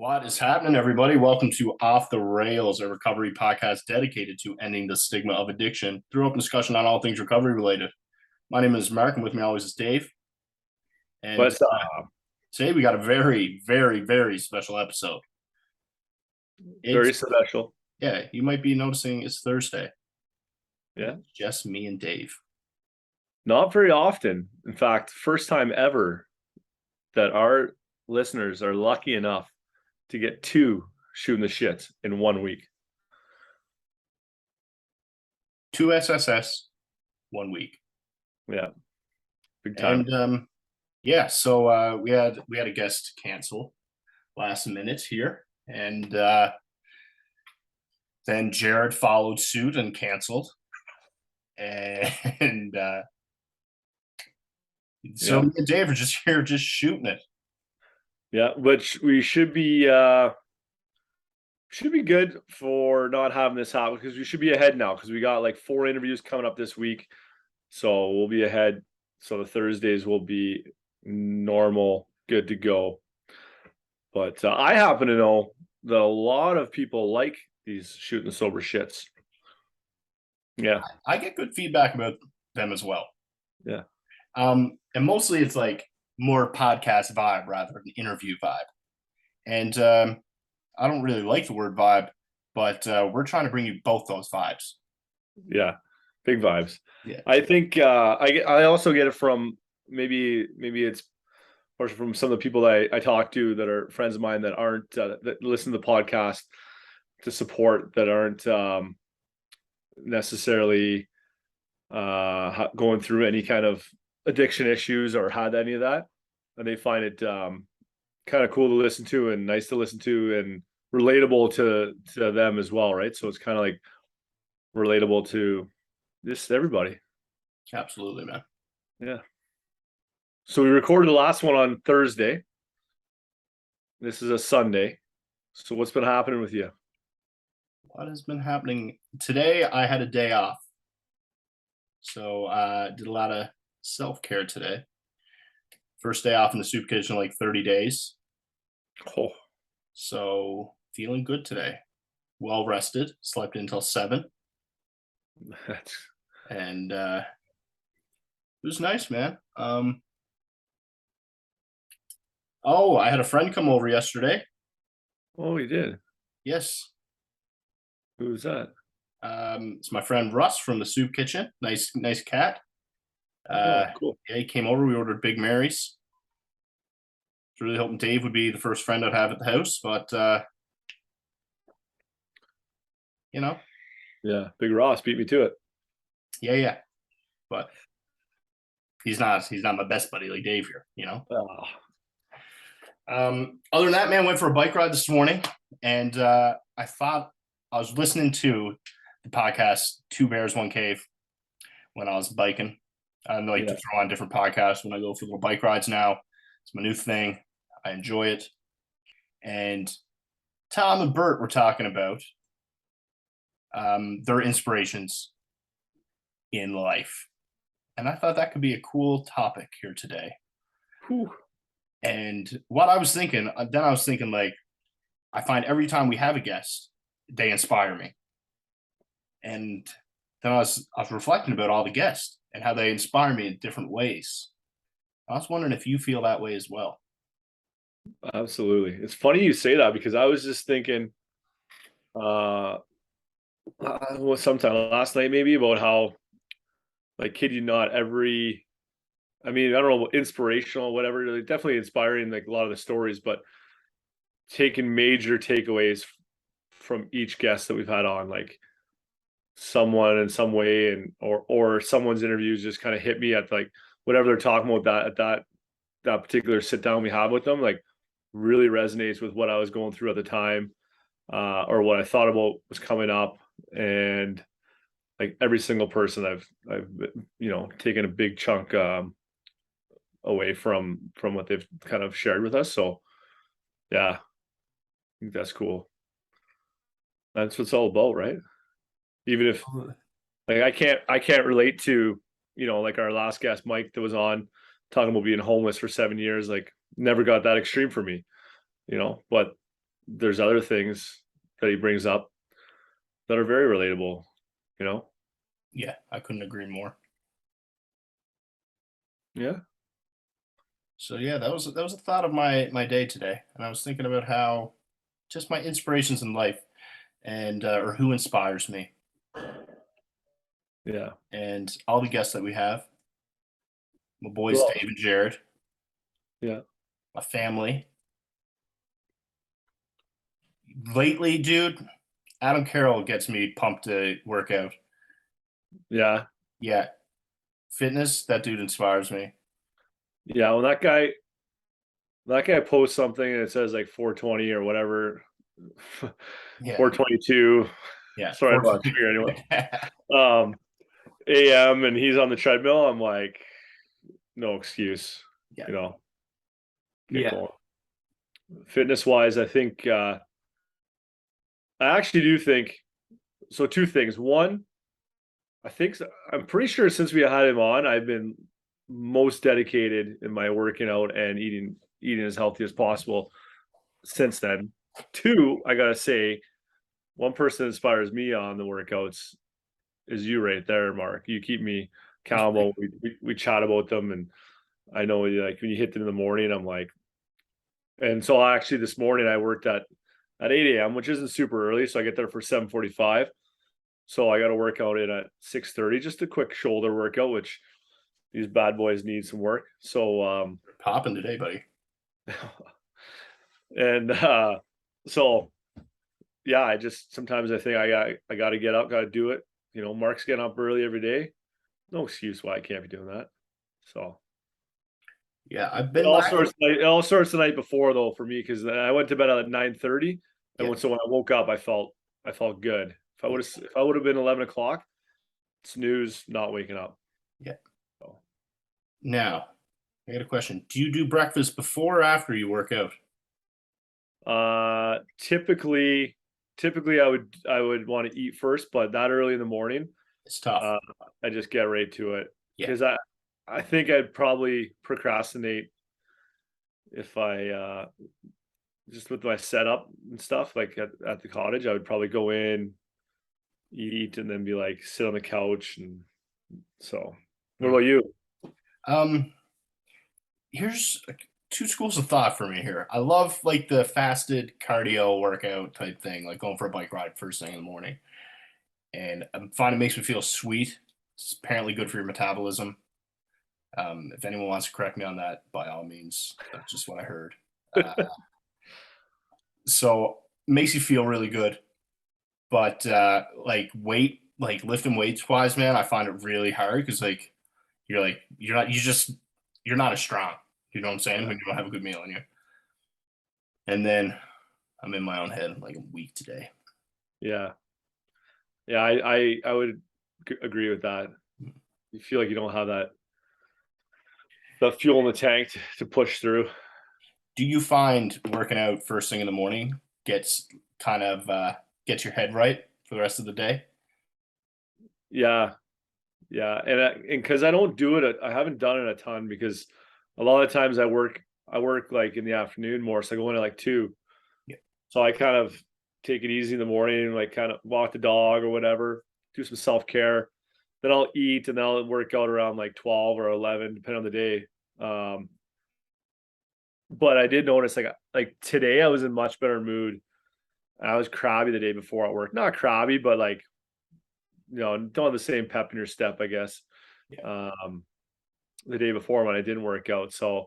What is happening, everybody? Welcome to Off the Rails, a recovery podcast dedicated to ending the stigma of addiction through open discussion on all things recovery related. My name is Mark, and with me always is Dave. And What's today we got a very, very, very special episode. very special. Yeah, you might be noticing it's Thursday. Yeah. It's just me and Dave. Not very often. In fact, first time ever that our listeners are lucky enough to get two shooting the shits in 1 week. 2 SSS, 1 week. Yeah. Big time. And so we had a guest cancel last minute here, and then Jared followed suit and canceled, and so me and Dave are just here, just shooting it. Yeah, which we should be good for not having this happen, because we should be ahead now, because we got like 4 interviews coming up this week, so we'll be ahead. So the Thursdays will be normal, good to go. But I happen to know that a lot of people like these shooting the sober shits. Yeah, I get good feedback about them as well. Yeah. And mostly it's like more podcast vibe rather than interview vibe. And I don't really like the word vibe, but we're trying to bring you both those vibes. Yeah, big vibes. Yeah. I think I also get it from maybe it's or from some of the people that I talk to that are friends of mine that aren't that listen to the podcast to support, that aren't necessarily going through any kind of addiction issues or had any of that, and they find it kind of cool to listen to and nice to listen to and relatable to them as well, right? So it's kind of like relatable to just everybody. Absolutely, man. Yeah. So we recorded the last one on Thursday. This is a Sunday. So what's been happening with you? What has been happening? Today I had a day off. So did a lot of self-care today. First day off in the soup kitchen in like 30 days. Oh. So feeling good today. Well rested. Slept until 7. And it was nice, man. I had a friend come over yesterday. Oh, you did? Yes. Who was that? It's my friend Russ from the soup kitchen. Nice cat. Cool. Yeah, he came over. We ordered Big Mary's. Was really hoping Dave would be the first friend I'd have at the house, but Yeah, Big Ross beat me to it. Yeah. But he's not my best buddy like Dave here, Oh. Other than that, man, went for a bike ride this morning, and I thought I was listening to the podcast Two Bears, One Cave when I was biking. I like to throw on different podcasts when I go for little bike rides now. It's my new thing. I enjoy it. And Tom and Bert were talking about their inspirations in life. And I thought that could be a cool topic here today. Whew. And what I was thinking, like, I find every time we have a guest, they inspire me. And then I was reflecting about all the guests and how they inspire me in different ways. I was wondering if you feel that way as well. Absolutely. It's funny you say that, because I was just thinking sometime last night maybe about how, like, kid you not, I don't know, inspirational, whatever, definitely inspiring, like a lot of the stories, but taking major takeaways from each guest that we've had on, like someone in some way, and or someone's interviews just kind of hit me at like whatever they're talking about that particular sit down we have with them, like really resonates with what I was going through at the time, or what I thought about was coming up. And like every single person I've taken a big chunk away from what they've kind of shared with us. So yeah, I think that's cool. That's what it's all about, right? Even if like I can't relate to, like our last guest Mike that was on talking about being homeless for 7 years, like never got that extreme for me, but there's other things that he brings up that are very relatable, you know? Yeah, I couldn't agree more. Yeah. So yeah, that was a thought of my day today, and I was thinking about how just my inspirations in life and or who inspires me, Yeah. and all the guests that we have, my boys Well, Dave and Jared, yeah. my family. Lately, dude, Adam Carroll gets me pumped to work out. Yeah. Yeah, fitness, that dude inspires me. Yeah. When that guy posts something and it says like 420 or whatever, Yeah, 422. yeah. Sorry, I'm not sure anyway. Um, AM and he's on the treadmill. I'm like, no excuse, Yeah, you know, get yeah. going. Fitness wise, I actually do think so. Two things. One, I'm pretty sure since we had him on, I've been most dedicated in my working out and eating as healthy as possible since then. Two, I gotta say, one person that inspires me on the workouts is you right there, Mark. You keep me accountable. We chat about them, and I know like when you hit them in the morning, I'm like, and so actually this morning I worked at 8 a.m., which isn't super early, so I get there for 7:45. So I got to work out in at 6:30, just a quick shoulder workout, which these bad boys need some work. So Popping today, buddy. and so yeah, I just sometimes I think I got to get up, got to do it. You know, Mark's getting up early every day. No excuse why I can't be doing that. So Yeah, I've it been all lacking. starts it all starts the night before though for me because I went to bed at 9:30, and Yeah, so when I woke up, I felt good. yeah, If I would have been 11 o'clock, snooze, not waking up. yeah. So, Now, I got a question. Do you do breakfast before or after you work out? typically I would want to eat first, but not early in the morning. It's tough. Uh, I just get right to it Yeah, because I think I'd probably procrastinate if I just with my setup and stuff like at the cottage. I would probably go in, eat, and then be like sit on the couch. And so, what mm. about you? Um, here's two schools of thought for me here. I love like the fasted cardio workout type thing, like going for a bike ride first thing in the morning. And I find it makes me feel sweet. It's apparently good for your metabolism. If anyone wants to correct me on that, by all means, that's just what I heard. Uh, so makes you feel really good. But like lifting weights wise, man, I find it really hard because you're not as strong. You know what I'm saying? Yeah, When you don't have a good meal in you. And then I'm in my own head like I'm weak today. yeah, yeah. I would agree with that. You feel like you don't have that fuel in the tank to push through. Do you find working out first thing in the morning gets kind of gets your head right for the rest of the day? Yeah, yeah, and because I don't do it, I haven't done it a ton because a lot of times I work like in the afternoon more, so I go in at like 2. Yeah. So I kind of take it easy in the morning, like kind of walk the dog or whatever, do some self care. Then I'll eat and then I'll work out around like 12 or 11, depending on the day. Um, but I did notice like today I was in much better mood. I was crabby the day before at work, not crabby, but like don't have the same pep in your step, I guess. Yeah. Um, the day before when I didn't work out. So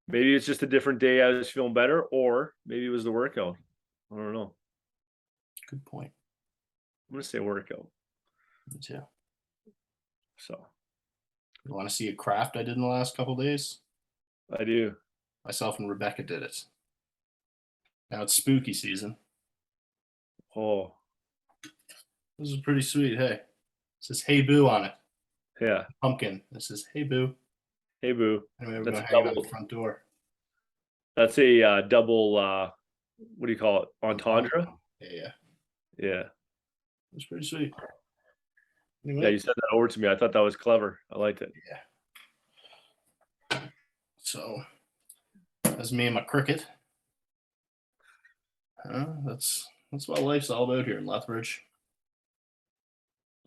maybe it's just a different day. I was feeling better, or maybe it was the workout. I don't know. Good point. I'm gonna say workout. Me too. So You want to see a craft I did in the last couple days? I do. Myself and Rebecca did it. Now it's spooky season. Oh, This is pretty sweet. Hey, it says "Hey Boo" on it. yeah. Pumpkin. This is "Hey Boo." Hey, boo. Anyway, we're That's gonna a hang it on the double. front door. That's a double. What do you call it? Entendre. Yeah, yeah. Yeah. It's pretty sweet. Yeah. Anyway, You said that over to me. I thought that was clever. I liked it. yeah. So that's me and my cricket. That's what life's all about here in Lethbridge.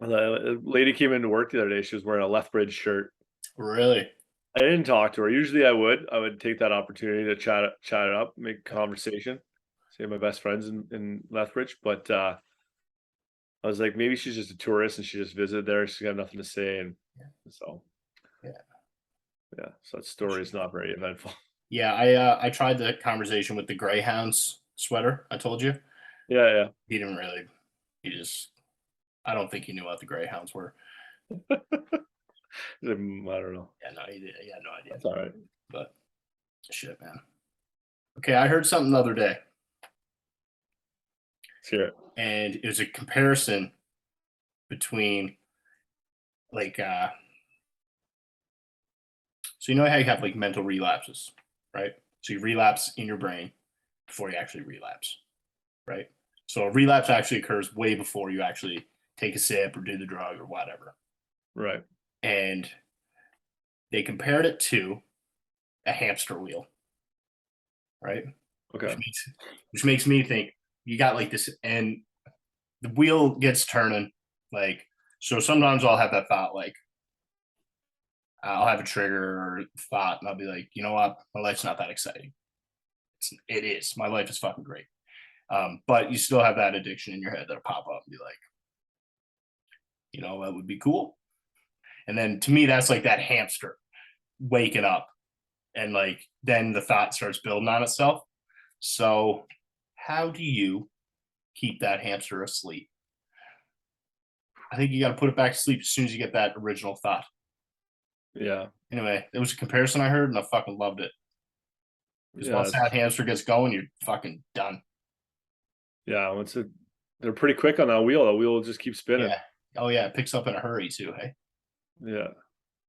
The lady came into work the other day. She was wearing a Lethbridge shirt. Really? I didn't talk to her. Usually I would take that opportunity to chat it up, make conversation. See my best friends in Lethbridge, but I was like, maybe she's just a tourist and she just visited there. She's got nothing to say, and so Yeah. So that story is not very eventful. Yeah, I tried the conversation with the Greyhounds sweater. I told you. Yeah, He didn't really. He just. I don't think he knew what the Greyhounds were. I don't know. Yeah, no, he had no idea. That's all right. But shit, man. Okay, I heard something the other day, Let's hear it. and it was a comparison between like so you know how you have like mental relapses, right? So you relapse in your brain before you actually relapse, right? So a relapse actually occurs way before you actually take a sip or do the drug or whatever. Right. And they compared it to a hamster wheel, right? Okay. Which makes me think you got like this, and the wheel gets turning. Like, so sometimes I'll have that thought, like, I'll have a trigger or thought, and I'll be like, you know what? My life's not that exciting. It is. My life is fucking great. But you still have that addiction in your head that'll pop up and be like, you know, that would be cool. And then to me, that's like that hamster waking up, and like then the thought starts building on itself. So, how do you keep that hamster asleep? I think you got to put it back to sleep as soon as you get that original thought. Yeah. Anyway, it was a comparison I heard, and I fucking loved it. Because Yeah. once that hamster gets going, you're fucking done. Yeah. They're pretty quick on that wheel. The wheel will just keep spinning. Yeah. Oh yeah, it picks up in a hurry too. Hey. Yeah.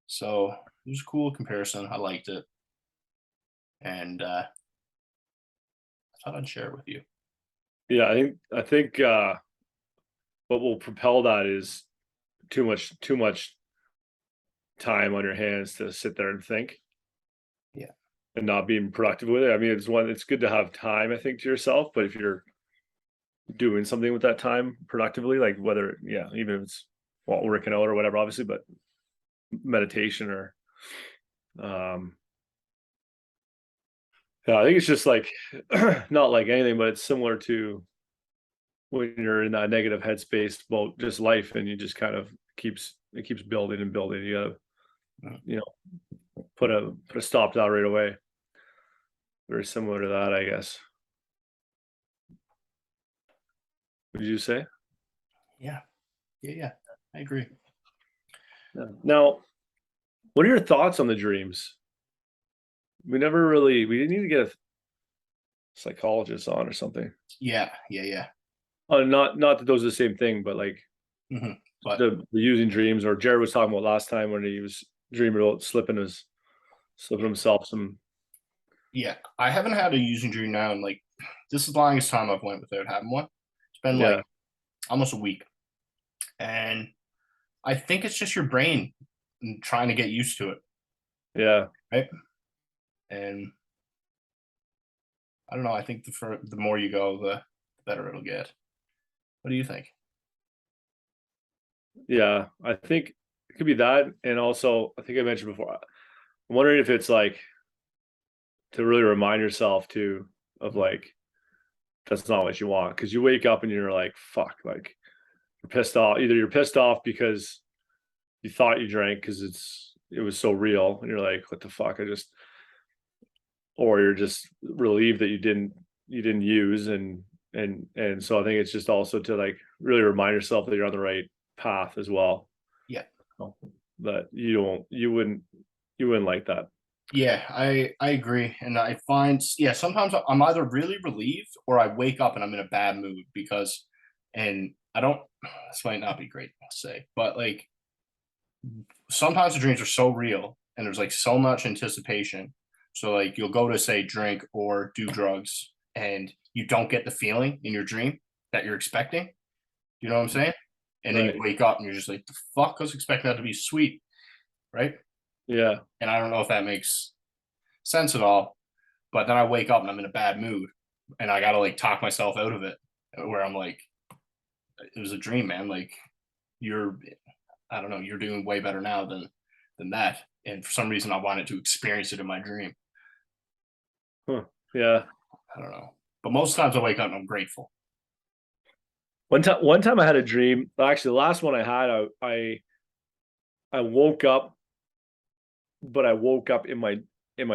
So it was a cool comparison. I liked it, and I thought I'd share it with you. Yeah. I think what will propel that is too much time on your hands to sit there and think. Yeah. And not being productive with it. I mean, it's good to have time, I think, to yourself, but if you're doing something with that time productively, like whether, even if it's working out or whatever, obviously, but meditation or I think it's just like not like anything, but it's similar to when you're in that negative headspace about just life, and you just kind of keeps building and building. You gotta, put a stop to that right away. Very similar to that, I guess. What did you say? Yeah. I agree. Yeah. Now, what are your thoughts on the dreams? We didn't need to get a psychologist on or something. Yeah. Not that those are the same thing, but like But the using dreams, or Jared was talking about last time when he was dreaming about slipping himself some. yeah, I haven't had a using dream now, and like this is the longest time I've went without having one. It's been like almost a week, and I think it's just your brain trying to get used to it. Yeah. Right. And I don't know. I think the more you go, the better it'll get. What do you think? Yeah. I think it could be that. And also, I think I mentioned before, I'm wondering if it's like to really remind yourself too of like, that's not what you want. Cause you wake up and you're like, fuck, like you're pissed off. Either you're pissed off because you thought you drank because it was so real. And you're like, what the fuck? Or you're just relieved that you didn't use, and so I think it's just also to like really remind yourself that you're on the right path as well. Yeah. That you wouldn't like that. Yeah, I agree, and I find sometimes I'm either really relieved or I wake up and I'm in a bad mood because, and I don't. This might not be great to say, but like sometimes the dreams are so real and there's like so much anticipation. So like you'll go to say drink or do drugs and you don't get the feeling in your dream that you're expecting. You know what I'm saying? And then you wake up and you're just like, the fuck, I was expecting that to be sweet, right? Yeah. And I don't know if that makes sense at all, but then I wake up and I'm in a bad mood and I gotta like talk myself out of it, where I'm like, it was a dream, man. Like you're, I don't know, you're doing way better now than that. And for some reason, I wanted to experience it in my dream. Huh. Yeah. I don't know, but most times I wake up and I'm grateful. One time I had a dream. Actually, the last one I had, I woke up, but I woke up in my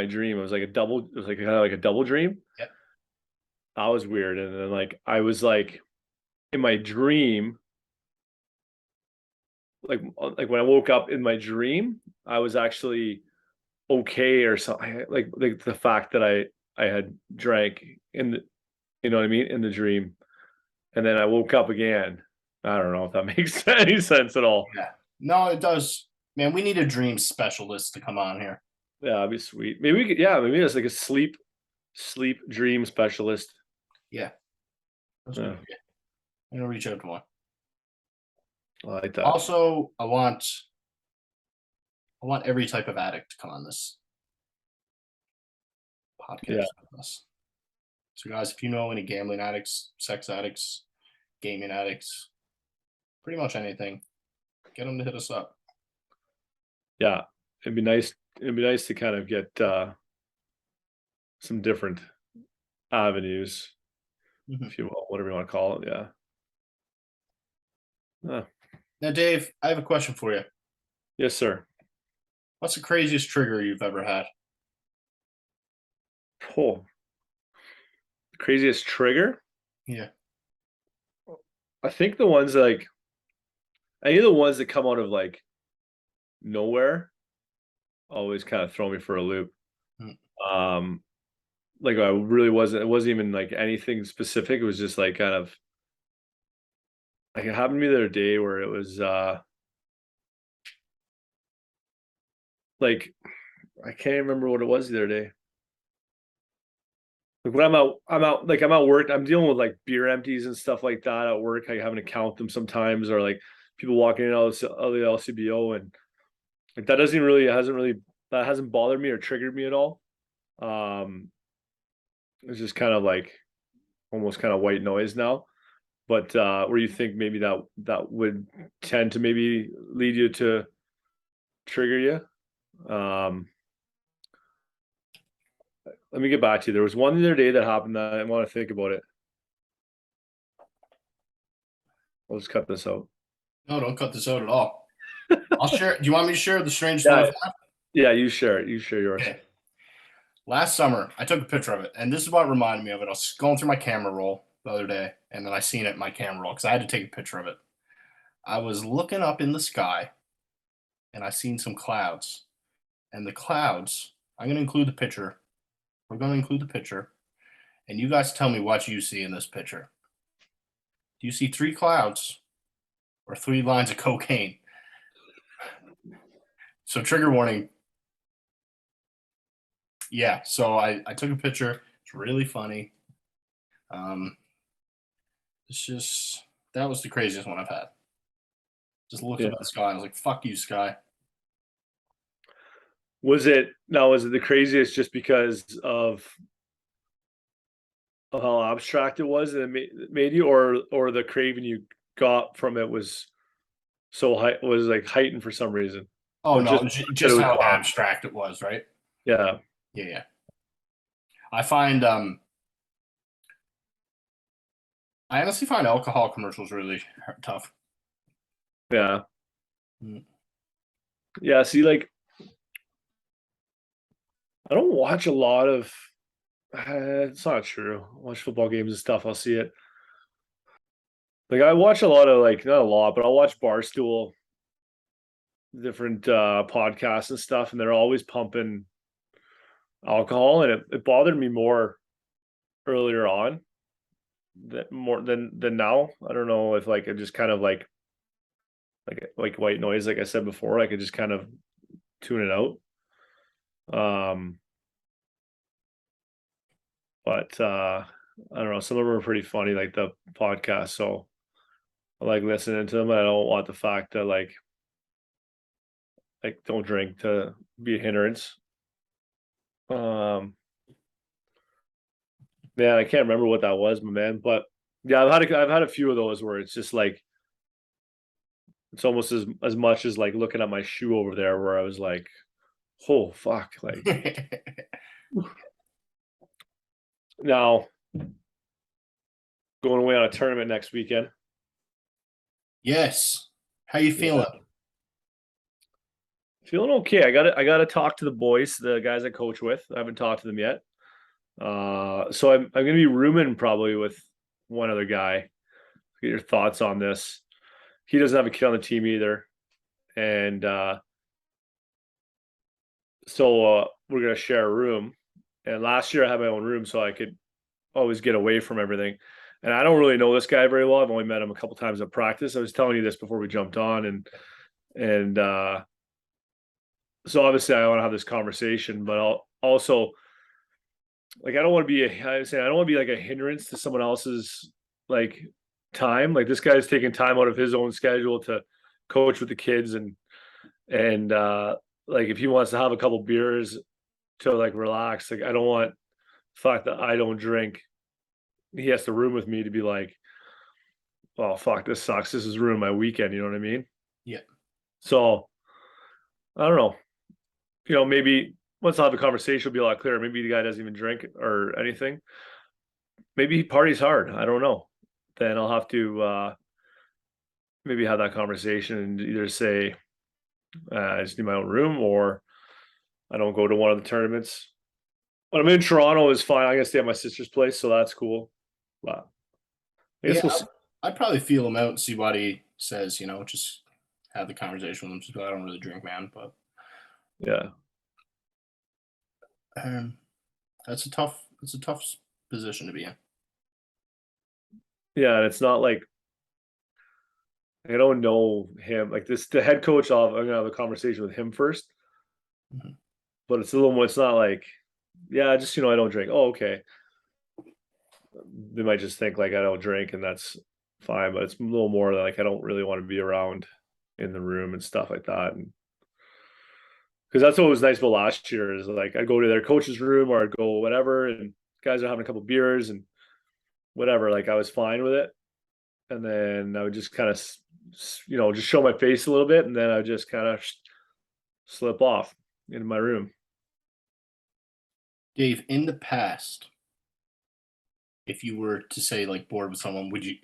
dream. It was like a double. It was like kind of like a double dream. Yep. That was weird. And then like I was like in my dream, like when I woke up in my dream, I was actually okay or something. Like the fact that I had drank in the, you know what I mean, in the dream, and then I woke up again. I don't know if that makes any sense at all. Yeah. No, it does. Man, we need a dream specialist to come on here. Yeah, that'd be sweet. Maybe we could, yeah, maybe it's like a sleep dream specialist. Yeah. That's a Yeah, good idea. I'm gonna reach out to one. I like that. Also, I want every type of addict to come on this Yeah, podcast with us. So, guys, if you know any gambling addicts, sex addicts, gaming addicts, pretty much anything, get them to hit us up. yeah. It'd be nice. It'd be nice to kind of get some different avenues, Mhm. if you will, whatever you want to call it. Yeah. Now, Dave, I have a question for you. Yes, sir. What's the craziest trigger you've ever had? Oh, craziest trigger. Yeah. I think the ones that, like, I think the ones that come out of like nowhere always kind of throw me for a loop. Mm. Um, like I really wasn't. It wasn't even like anything specific. It was just like kind of like it happened to me the other day where it was like I can't remember what it was the other day. Like when I'm out work, I'm dealing with like beer empties and stuff like that at work. I having to count them sometimes, or like people walking in out of the LCBO, and like that doesn't really hasn't really that hasn't bothered me or triggered me at all. Um, it's just kind of like almost kind of white noise now. But where you think maybe that would tend to maybe lead you to trigger you. Let me get back to you. There was one the other day that happened that I want to think about it. I'll just cut this out. No, don't cut this out at all. I'll share. Do you want me to share the strangest one Yeah, I've had? yeah. You share it. You share yours. Okay. Last summer, I took a picture of it, and this is what reminded me of it. I was going through my camera roll the other day, and then I seen it in my camera roll because I had to take a picture of it. I was looking up in the sky, and I seen some clouds, and the clouds. I'm going to include the picture. We're going to include the picture, and you guys tell me what you see in this picture. Do you see three clouds or three lines of cocaine? So, trigger warning. Yeah, so I took a picture. It's really funny. Um, it's just that was the craziest one I've had. Just looked Yeah. up at the sky and I was like, "Fuck you, sky." Was it now? Was it the craziest just because of how abstract it was that it made you, or the craving you got from it was so high was like heightened for some reason, Oh or no, just that it just was how fun? abstract it was, right? Yeah, Yeah, yeah. I find I honestly find alcohol commercials really tough. yeah, Mm. yeah. See, like I don't watch a lot of. It's not true. I watch football games and stuff. I'll see it. Like I watch a lot of like not a lot, but I'll watch Barstool, different podcasts and stuff, and they're always pumping alcohol, and it bothered me more earlier on that more than now. I don't know if like it just kind of like white noise, like I said before, I could just kind of tune it out. But I don't know, some of them are pretty funny, like the podcast. So I like listening to them. I don't want the fact that like don't drink to be a hindrance. Um Man, I can't remember what that was, my man. But yeah, I've had a few of those where it's just like it's almost as much as like looking at my shoe over there, where I was like, oh fuck, like now going away on a tournament next weekend. Yes. How you Yeah. feeling? Feeling okay. I gotta talk to the boys, the guys I coach with. I haven't talked to them yet. So I'm gonna be rooming probably with one other guy. Get your thoughts on this. He doesn't have a kid on the team either, and so we're gonna share a room. And last year I had my own room, so I could always get away from everything. And I don't really know this guy very well. I've only met him a couple times at practice. I was telling you this before we jumped on, and so obviously I want to have this conversation, but I'll also like I don't want to be I say I don't want to be like a hindrance to someone else's like time. Like this guy's taking time out of his own schedule to coach with the kids and like if he wants to have a couple beers to like relax, like I don't want the fact that I don't drink. He has to room with me to be like, oh fuck, this sucks. This is ruining my weekend. You know what I mean? Yeah. So I don't know. Maybe once I have a conversation, it'll be a lot clearer. Maybe the guy doesn't even drink or anything. Maybe he parties hard. I don't know. Then I'll have to maybe have that conversation and either say I just need my own room or I don't go to one of the tournaments. When I'm in Toronto is fine. I'm gonna stay at my sister's place, so that's cool. But I Yeah, guess we'll see. I'd probably feel him out and see what he says, just have the conversation with him. Just, I don't really drink, man, but Yeah. um, it's a tough position to be in. Yeah, and it's not like I don't know him. Like this the head coach I'm gonna have a conversation with him first, Mhm. but it's a little more it's not like, yeah, just I don't drink. Oh, okay. They might just think like I don't drink and that's fine, but it's a little more like I don't really want to be around in the room and stuff like that. And because that's what was nice about last year is like I'd go to their coach's room or I'd go whatever, and guys are having a couple beers and whatever. Like I was fine with it, and then I would just kind of just show my face a little bit, and then I would just kind of slip off into my room. Dave, in the past, if you were to say like bored with someone, would you?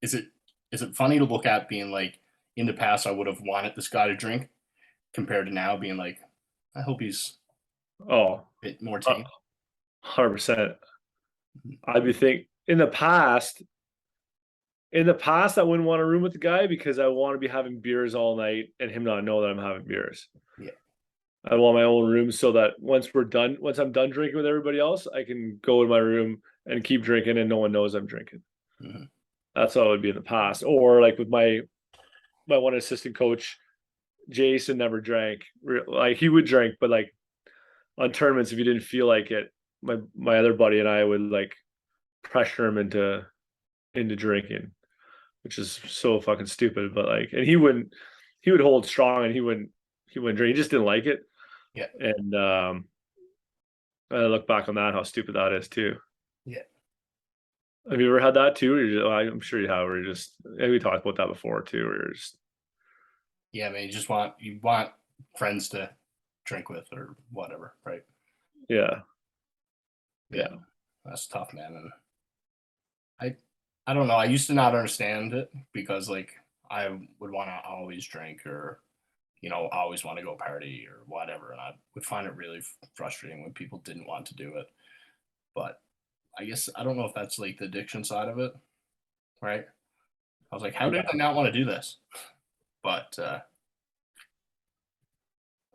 Is it is it funny to look at being like in the past I would have wanted this guy to drink compared to now being like I hope he's Oh, a bit more uh, tame. 100%. I'd be think in the past I wouldn't want to room with the guy because I want to be having beers all night and him not know that I'm having beers. Yeah. I want my own room so that once I'm done drinking with everybody else, I can go in my room and keep drinking and no one knows I'm drinking. Mhm. That's how it would be in the past. Or like with my one assistant coach, Jason never drank. Like he would drink, but like on tournaments, if he didn't feel like it, my other buddy and I would like pressure him into drinking, which is so fucking stupid. But like, and he would hold strong and he wouldn't drink. He just didn't like it. Yeah. And I look back on that, how stupid that is too. Yeah. Have you ever had that too? I'm sure you have. Where you just, and we talked about that before too. Where you're just, Yeah, man, you want friends to drink with or whatever, right? yeah, Yeah, yeah, that's tough, man. And I I don't know. I used to not understand it because like I would want to always drink or always want to go party or whatever, and I would find it really frustrating when people didn't want to do it. But I guess I don't know if that's like the addiction side of it, right? I was like, how did yeah, I not want to do this? But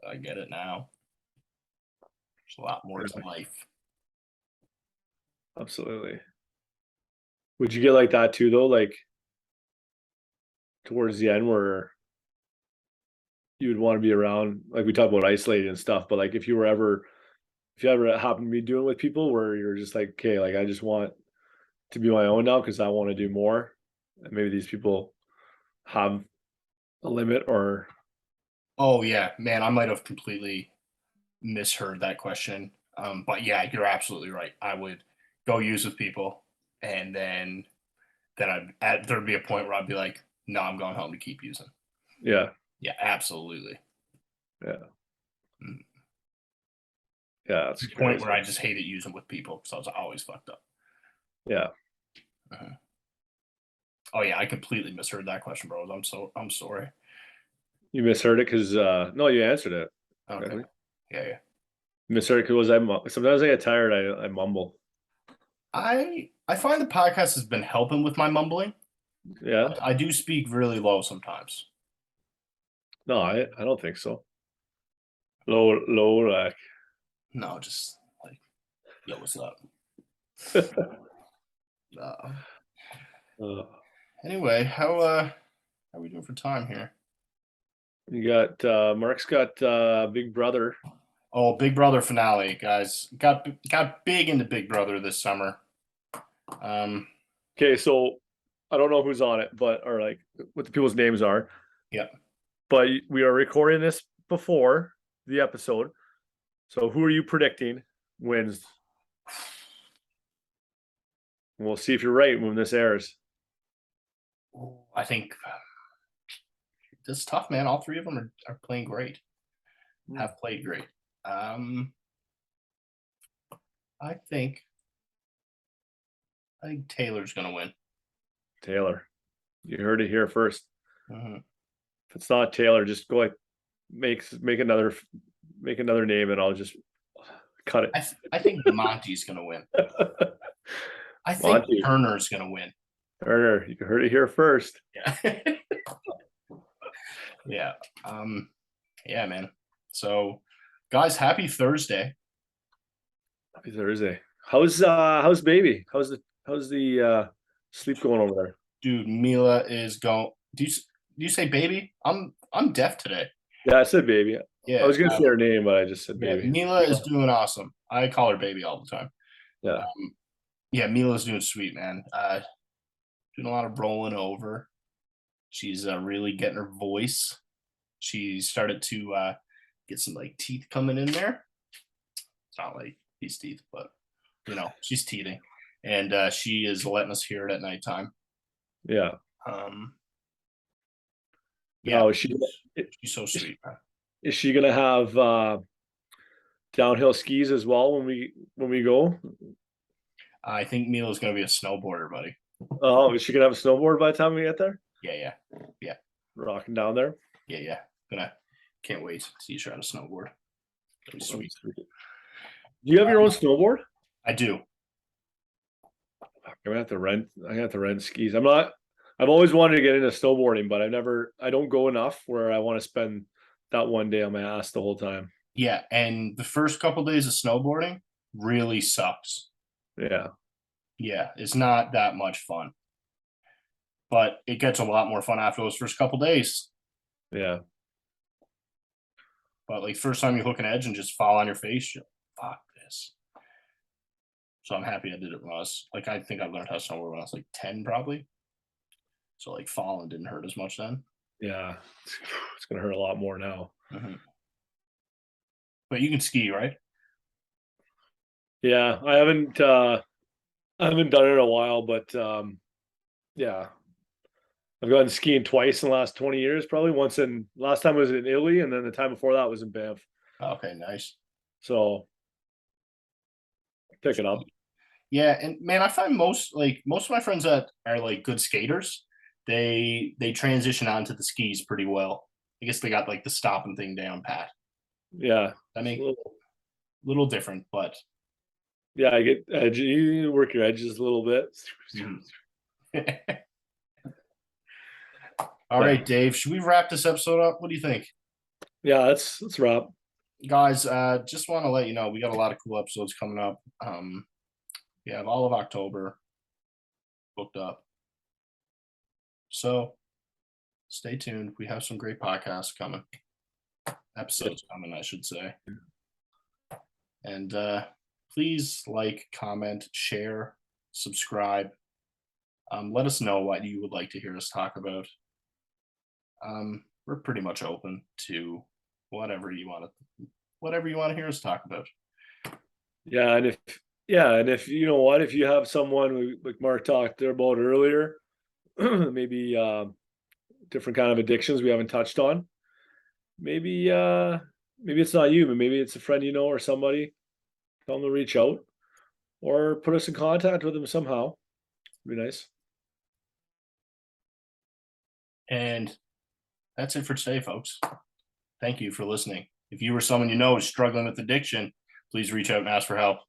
I get it now. There's a lot more to yeah, life. absolutely. Would you get like that too, though? Like towards the end, where you would want to be around, like we talked about isolated and stuff, but like if you ever happen to be doing with people where you're just like, okay, like I just want to be my own now because I want to do more, and maybe these people have a limit or Oh yeah, man, I might have completely misheard that question. But yeah, you're absolutely right. I would go use with people, and then there'd be a point where I'd be like, no, I'm going home to keep using. Yeah. Yeah, absolutely. Yeah. Mm. Yeah. That's the point where I just hated using with people because I was always fucked up. Yeah. Oh yeah, I completely misheard that question, bro. I'm sorry. You misheard it because no, you answered it. Okay. Yeah. Misheard because sometimes I get tired. I mumble. I find the podcast has been helping with my mumbling. Yeah. I do speak really low sometimes. No, I don't think so. Low, like. No, just like, yo, what's up? Anyway, how are we doing for time here? You got Mark's got Big Brother. Oh, Big Brother finale, guys. Got big into Big Brother this summer. Okay, so I don't know who's on it, but or like what the people's names are. Yeah. But we are recording this before the episode. So who are you predicting wins? We'll see if you're right when this airs. I think this is tough, man. All three of them are playing great. Have played great. I think Taylor's gonna win. Taylor, you heard it here first. Mm-hmm. If it's not Taylor, just go like make another name, and I'll just cut it. I think Monty's gonna win. I think Monty. Turner's gonna win. Turner, you heard it here first. Yeah. Yeah. Yeah, man. So, guys, happy Thursday. Happy Thursday. How's baby? How's the sleep going over there? Dude, Mila is going. Do you say baby? I'm deaf today. Yeah, I said baby. Yeah. I was gonna say her name, but I just said Yeah, baby. Mila is doing awesome. I call her baby all the time. Yeah. Yeah, Mila's doing sweet, man. Doing a lot of rolling over. She's really getting her voice. She started to get some like teeth coming in there. It's not like these teeth, but she's teething, and she is letting us hear it at nighttime. Yeah. Yeah, Oh, she's so sweet, man. Is she gonna have downhill skis as well when we go? I think Mila's gonna be a snowboarder, buddy. Oh, is she gonna have a snowboard by the time we get there? Yeah. Rocking down there. Yeah. Can't wait to teach her how to snowboard. That'd be sweet. Do you have your own snowboard? I do. I'm gonna have to rent skis. I've always wanted to get into snowboarding, but I don't go enough where I want to spend that one day on my ass the whole time. Yeah, and the first couple days of snowboarding really sucks. Yeah. Yeah, it's not that much fun. But it gets a lot more fun after those first couple days. Yeah. But like first time you hook an edge and just fall on your face, you're like, fuck this. So I'm happy I did it when I think I learned how to snowboard when I was like 10 probably. So like falling didn't hurt as much then. Yeah. It's gonna hurt a lot more now. Mm-hmm. But you can ski, right? Yeah, I haven't done it in a while, but yeah. I've gone skiing twice in the last 20 years, probably. Last time was in Italy, and then the time before that was in Banff. Okay, nice. So pick it up. Yeah, and man, I find most of my friends that are like good skaters, they transition onto the skis pretty well. I guess they got like the stopping thing down pat. Yeah. I mean, little different, but yeah, I get edgy. You work your edges a little bit. All right, Dave, should we wrap this episode up? What do you think? Yeah, let's wrap. Guys, just want to let you know we got a lot of cool episodes coming up. We have all of October booked up. So stay tuned. We have some great podcasts coming. Episodes coming, I should say. And please like, comment, share, subscribe. Let us know what you would like to hear us talk about. We're pretty much open to whatever you want to hear us talk about. Yeah, and Yeah, and if you know what, if you have someone like Mark talked about earlier, maybe different kind of addictions we haven't touched on. Maybe maybe it's not you, but maybe it's a friend you know or somebody. Tell them to reach out or put us in contact with them somehow. Be nice. And that's it for today, folks. Thank you for listening. If you or someone you know is struggling with addiction, please reach out and ask for help.